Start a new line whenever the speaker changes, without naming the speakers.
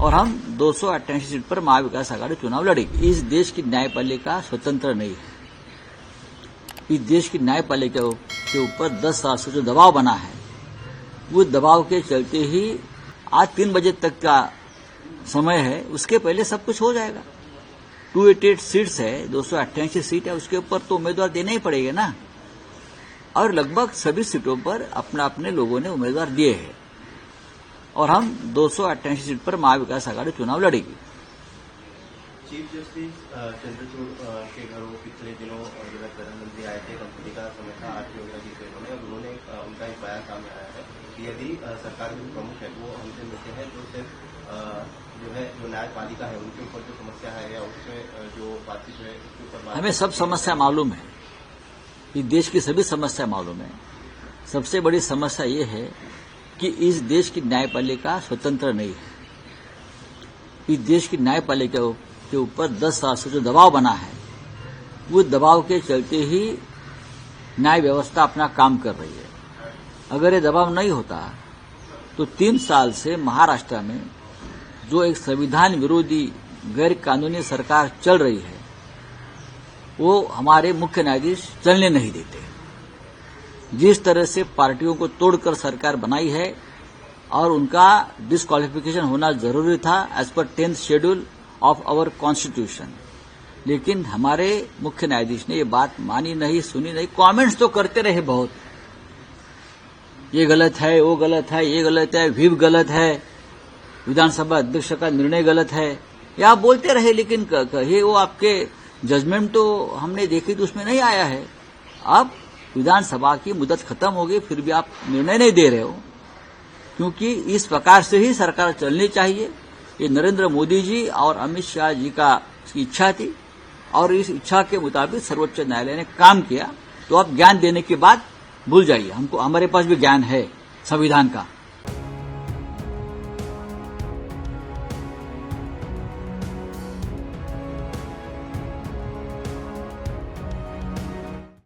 और हम 288 सीट पर महाविकास आघाड़ी चुनाव लड़ेगी। इस देश की न्यायपालिका स्वतंत्र नहीं है। इस देश की न्यायपालिका के ऊपर 10 साल से जो दबाव बना है, वो दबाव के चलते ही आज 3 बजे तक का समय है, उसके पहले सब कुछ हो जाएगा। 288 सीट्स है, 288 सीट है, उसके ऊपर तो उम्मीदवार देने ही पड़ेगा ना। और लगभग सभी सीटों पर अपने अपने लोगों ने उम्मीदवार दिए हैं और हम 288 सीट पर महाविकास आघाड़ी चुनाव लड़ेगी।
चीफ जस्टिस चंद्रचूड़ के घरों पिछले दिनों जो है प्रधानमंत्री आए थे, कंपनी का समय था आरती वगैरह की ट्रेनों में, और उन्होंने उनका एक बयान सामने आया है कि यदि सरकार के जो प्रमुख है वो हमसे मिलते हैं तो सिर्फ जो है जो न्यायपालिका है उनके ऊपर जो समस्या है या उसमें जो बातचीत है उसके ऊपर
हमें सब समस्या मालूम है, इस देश की सभी समस्या मालूम है। सबसे बड़ी समस्या ये है कि इस देश की न्यायपालिका स्वतंत्र नहीं है। इस देश की न्यायपालिका के ऊपर 10 साल से जो दबाव बना है, वो दबाव के चलते ही न्याय व्यवस्था अपना काम कर रही है। अगर ये दबाव नहीं होता तो 3 साल से महाराष्ट्र में जो एक संविधान विरोधी गैर कानूनी सरकार चल रही है, वो हमारे मुख्य न्यायाधीश चलने नहीं देते। जिस तरह से पार्टियों को तोड़कर सरकार बनाई है और उनका डिस्क्वालिफिकेशन होना जरूरी था as per 10th schedule of our constitution, लेकिन हमारे मुख्य न्यायाधीश ने ये बात मानी नहीं, सुनी नहीं। कमेंट्स तो करते रहे बहुत, ये गलत है, वो गलत है, ये गलत है, व्हिप गलत है, विधानसभा अध्यक्ष का निर्णय गलत है, या आप बोलते रहे, लेकिन कहे वो आपके जजमेंट तो हमने देखी तो उसमें नहीं आया है। अब विधानसभा की मुदत खत्म हो गई, फिर भी आप निर्णय नहीं दे रहे हो, क्योंकि इस प्रकार से ही सरकार चलनी चाहिए। ये नरेंद्र मोदी जी और अमित शाह जी का इच्छा थी और इस इच्छा के मुताबिक सर्वोच्च न्यायालय ने काम किया। तो अब ज्ञान देने के बाद भूल जाइए, हमको हमारे पास भी ज्ञान है संविधान का।